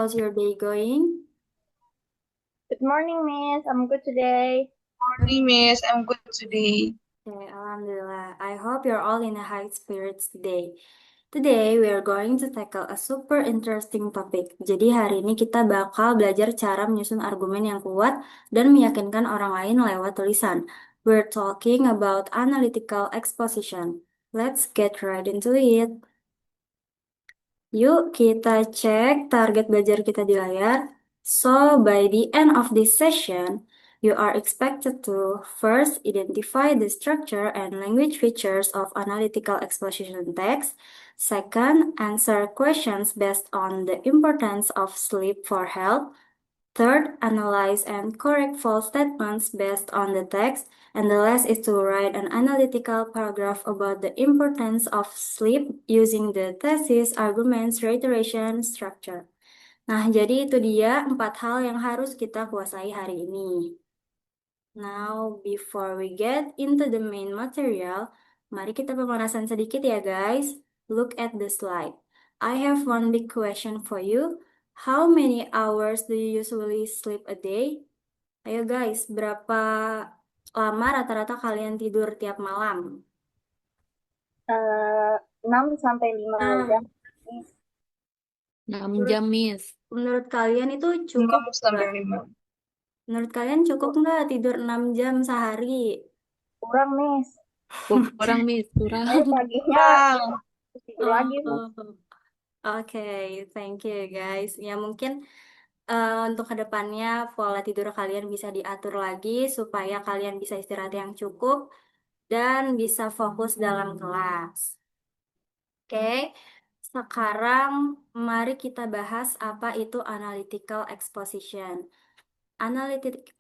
How's your day going? Good morning, Miss. I'm good today. Morning, Miss. I'm good today. Okay, Alhamdulillah. I hope you're all in a high spirits today. Today we are going to tackle a super interesting topic. Jadi hari ini kita bakal belajar cara menyusun argumen yang kuat dan meyakinkan orang lain lewat tulisan. We're talking about analytical exposition. Let's get right into it. Yuk kita cek target belajar kita di layar. So, by the end of this session, you are expected to first identify the structure and language features of analytical exposition text. Second, answer questions based on the importance of sleep for health. Third, analyze and correct false statements based on the text. And the last is to write an analytical paragraph about the importance of sleep using the thesis, arguments, reiteration, structure. Nah, jadi itu dia 4 hal yang harus kita kuasai hari ini. Now, before we get into the main material, mari kita pemanasan sedikit ya guys. Look at the slide. I have one big question for you. How many hours do you usually sleep a day? Ayo guys, berapa lama rata-rata kalian tidur tiap malam? 6 sampai 5 Nah, jam, Miss. 6 menurut, jam, Miss. menurut kalian itu cukup 6 sampai nggak? 5. Menurut kalian cukup nggak tidur 6 jam sehari? Kurang, Miss. Kurang, Miss. Kurang. Paginya Kurang. terus tidur lagi, Miss. Oke, thank you guys. Ya mungkin untuk kedepannya pola tidur kalian bisa diatur lagi supaya kalian bisa istirahat yang cukup dan bisa fokus dalam kelas. Oke, sekarang mari kita bahas apa itu analytical exposition.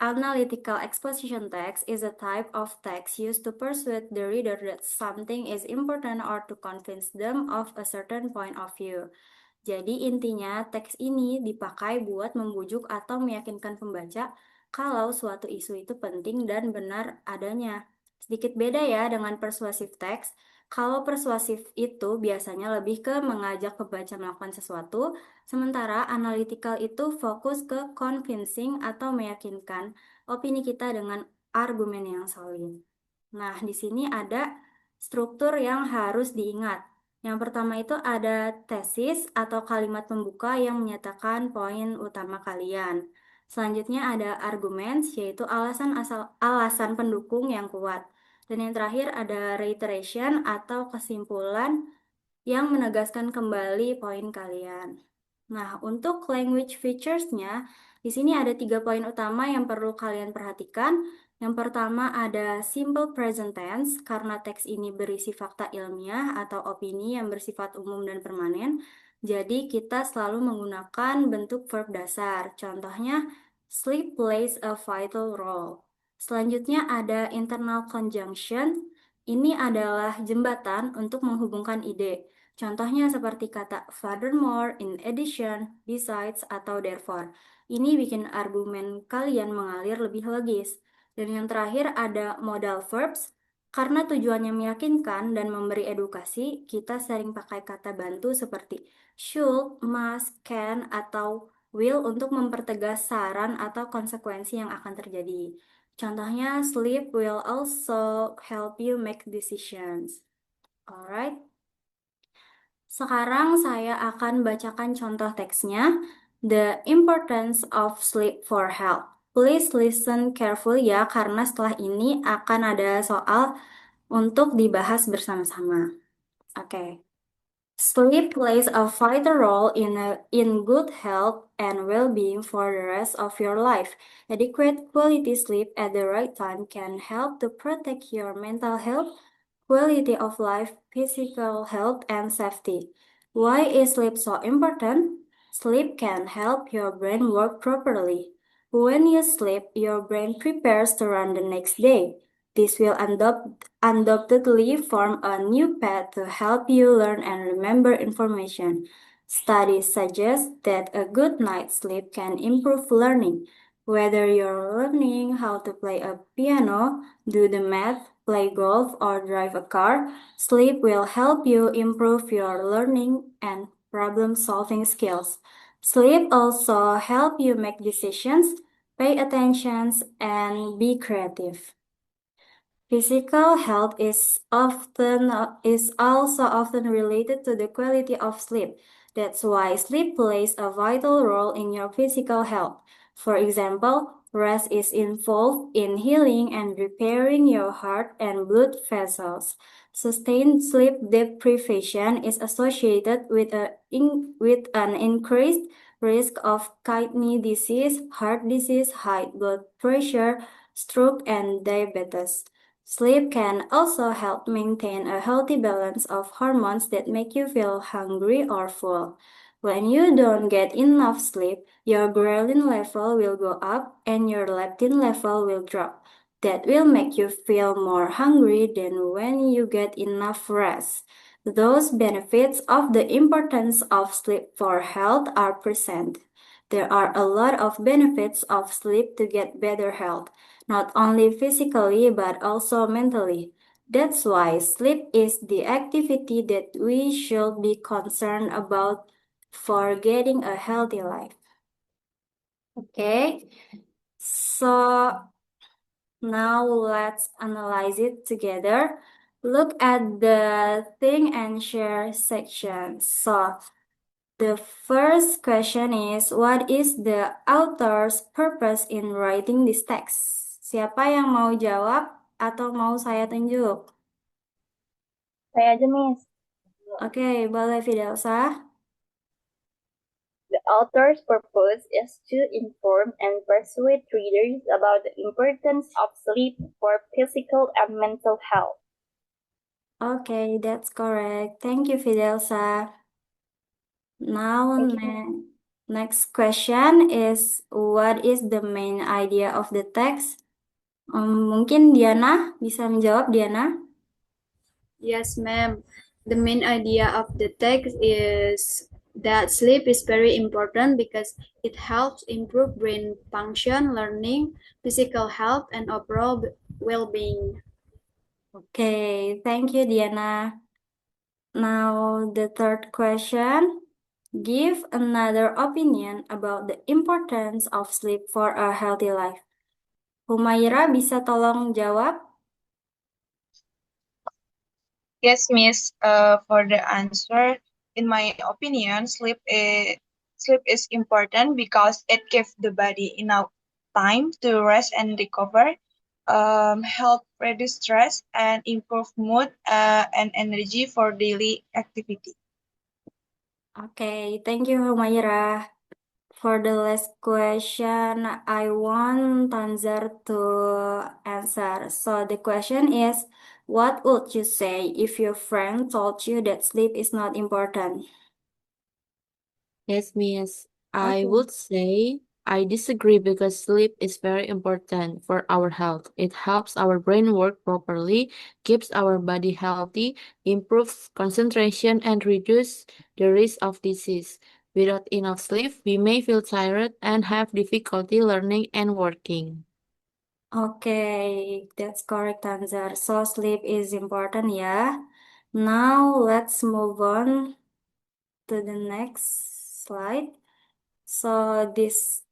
Analytical exposition text is a type of text used to persuade the reader that something is important or to convince them of a certain point of view. Jadi intinya teks ini dipakai buat membujuk atau meyakinkan pembaca kalau suatu isu itu penting dan benar adanya. Sedikit beda ya dengan persuasive text. Kalau persuasif itu biasanya lebih ke mengajak pembaca melakukan sesuatu, sementara analytical itu fokus ke convincing atau meyakinkan opini kita dengan argumen yang solid. Nah, di sini ada struktur yang harus diingat. Yang pertama itu ada tesis atau kalimat pembuka yang menyatakan poin utama kalian. Selanjutnya ada arguments, yaitu alasan pendukung yang kuat. Dan yang terakhir ada reiteration atau kesimpulan yang menegaskan kembali poin kalian. Nah, untuk language features-nya, di sini ada 3 poin utama yang perlu kalian perhatikan. Yang pertama ada simple present tense, karena teks ini berisi fakta ilmiah atau opini yang bersifat umum dan permanen. Jadi kita selalu menggunakan bentuk verb dasar. Contohnya, sleep plays a vital role. Selanjutnya ada internal conjunction. Ini adalah jembatan untuk menghubungkan ide. Contohnya seperti kata furthermore, in addition, besides, atau therefore. Ini bikin argumen kalian mengalir lebih logis. Dan yang terakhir ada modal verbs. Karena tujuannya meyakinkan dan memberi edukasi, kita sering pakai kata bantu seperti should, must, can, atau will untuk mempertegas saran atau konsekuensi yang akan terjadi. Contohnya, sleep will also help you make decisions. Alright. Sekarang saya akan bacakan contoh teksnya. The importance of sleep for health. Please listen carefully ya, karena setelah ini akan ada soal untuk dibahas bersama-sama. Oke. Sleep plays a vital role in good health and well-being for the rest of your life. Adequate quality sleep at the right time can help to protect your mental health, quality of life, physical health, and safety. Why is sleep so important? Sleep can help your brain work properly. When you sleep, your brain prepares to run the next day. This will undoubtedly form a new path to help you learn and remember information. Studies suggest that a good night's sleep can improve learning. Whether you're learning how to play a piano, do the math, play golf, or drive a car, sleep will help you improve your learning and problem-solving skills. Sleep also help you make decisions, pay attention, and be creative. Physical health is also often related to the quality of sleep. That's why sleep plays a vital role in your physical health. For example, rest is involved in healing and repairing your heart and blood vessels. Sustained sleep deprivation is associated with an increased risk of kidney disease, heart disease, high blood pressure, stroke, and diabetes. Sleep can also help maintain a healthy balance of hormones that make you feel hungry or full. When you don't get enough sleep, your ghrelin level will go up and your leptin level will drop. That will make you feel more hungry than when you get enough rest. Those benefits of the importance of sleep for health are present. There are a lot of benefits of sleep to get better health, not only physically but also mentally. That's why sleep is the activity that we should be concerned about for getting a healthy life. Okay, so now let's analyze it together. Look at the think and share section. So the first question is, what is the author's purpose in writing this text? Siapa yang mau jawab atau mau saya tunjuk? Saya aja, Miss. Oke, boleh Fidelsa. The author's purpose is to inform and persuade readers about the importance of sleep for physical and mental health. Okay, that's correct. Thank you, Fidelsa. Now, Thank you. next question is, what is the main idea of the text? Mungkin Diana bisa menjawab, Diana? Yes, ma'am. The main idea of the text is that sleep is very important because it helps improve brain function, learning, physical health, and overall well-being. Okay, thank you, Diana. Now, the third question. Give another opinion about the importance of sleep for a healthy life. Humaira bisa tolong jawab? Yes, Miss. For the answer, in my opinion, sleep is important because it gives the body enough time to rest and recover, help reduce stress, and improve mood and energy for daily activity. Okay, thank you, Humaira. For the last question, I want Tanzar to answer. So the question is, what would you say if your friend told you that sleep is not important? Yes, Miss. I Okay. would say I disagree because sleep is very important for our health. It helps our brain work properly, keeps our body healthy, improves concentration, and reduces the risk of disease. Without enough sleep, we may feel tired and have difficulty learning and working. Okay, that's correct, Tanzar. So sleep is important, ya. Now let's move on to the next slide. So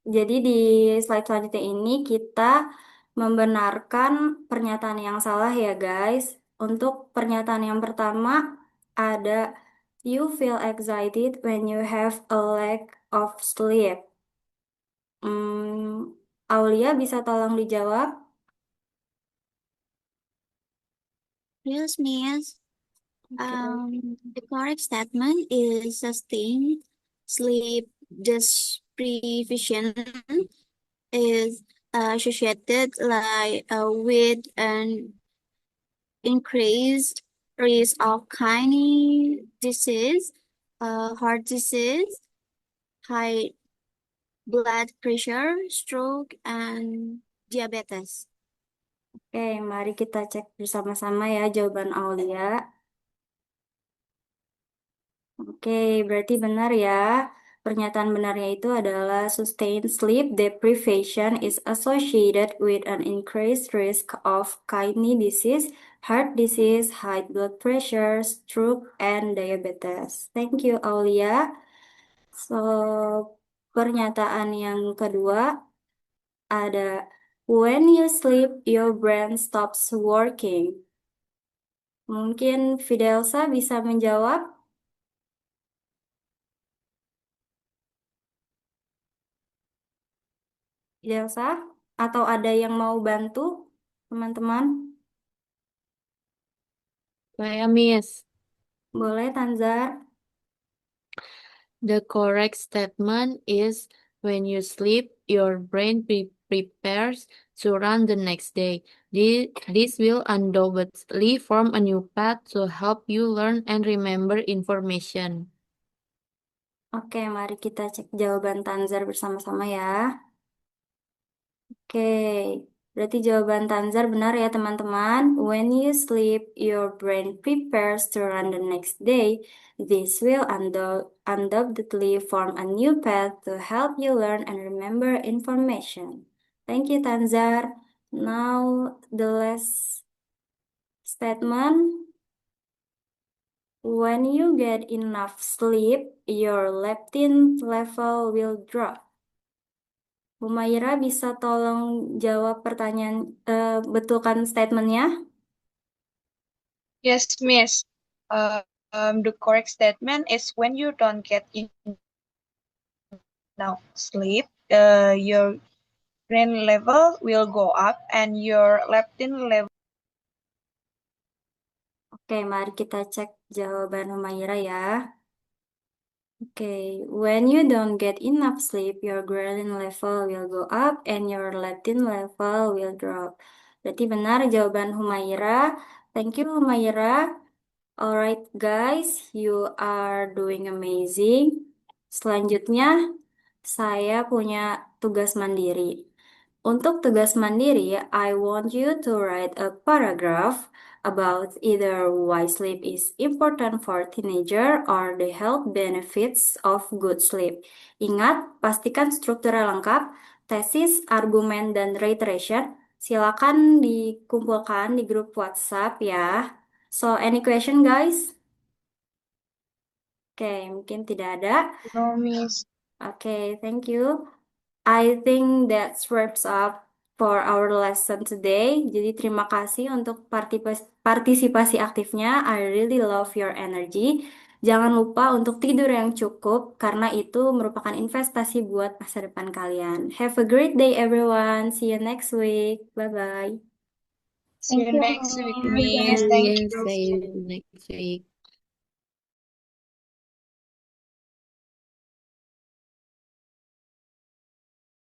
jadi di slide selanjutnya ini kita membenarkan pernyataan yang salah ya guys. Untuk pernyataan yang pertama ada you feel excited when you have a lack of sleep. Aulia bisa tolong dijawab? Yes, Miss. Okay. The correct statement is sustained sleep deprivation is associated with an increased risk of kidney disease, heart disease, high blood pressure, stroke, and diabetes. Oke, mari kita cek bersama-sama ya jawaban Aulia. Oke, berarti benar ya. Pernyataan benarnya itu adalah sustained sleep deprivation is associated with an increased risk of kidney disease, heart disease, high blood pressure, stroke, and diabetes. Thank you, Aulia. So, pernyataan yang kedua ada when you sleep, your brain stops working. Mungkin Fidelsa bisa menjawab. Fidelsa? Atau ada yang mau bantu, teman-teman? Saya, Miss. Boleh, Tanzar? The correct statement is when you sleep, your brain prepares to run the next day. This will undoubtedly form a new path to help you learn and remember information. Oke, mari kita cek jawaban Tanzar bersama-sama ya. Oke, berarti jawaban Tanzar benar ya teman-teman. When you sleep, your brain prepares to run the next day. This will undoubtedly form a new path to help you learn and remember information. Thank you, Tanzar. Now, the last statement. When you get enough sleep, your leptin level will drop. Humaira bisa tolong jawab pertanyaan, betulkan statementnya? Yes, Miss. The correct statement is when you don't get enough sleep, your brain level will go up and your leptin level. Oke, mari kita cek jawaban Humaira ya. Oke, when you don't get enough sleep, your ghrelin level will go up and your leptin level will drop. Berarti benar jawaban Humaira. Thank you, Humaira. Alright, guys, you are doing amazing. Selanjutnya, saya punya tugas mandiri. Untuk tugas mandiri, I want you to write a paragraph about either why sleep is important for teenager or the health benefits of good sleep. Ingat, pastikan strukturnya lengkap, tesis, argumen, dan reiteration. Silakan dikumpulkan di grup WhatsApp ya. So, any question, guys? Oke, mungkin tidak ada. No, Miss. Oke, thank you. I think that wraps up for our lesson today. Jadi terima kasih untuk partisipasi aktifnya. I really love your energy. Jangan lupa untuk tidur yang cukup karena itu merupakan investasi buat masa depan kalian. Have a great day everyone. See you next week. Bye bye. See you Thank you, next week, Miss. Miss. Thank Yes, you. see you next week.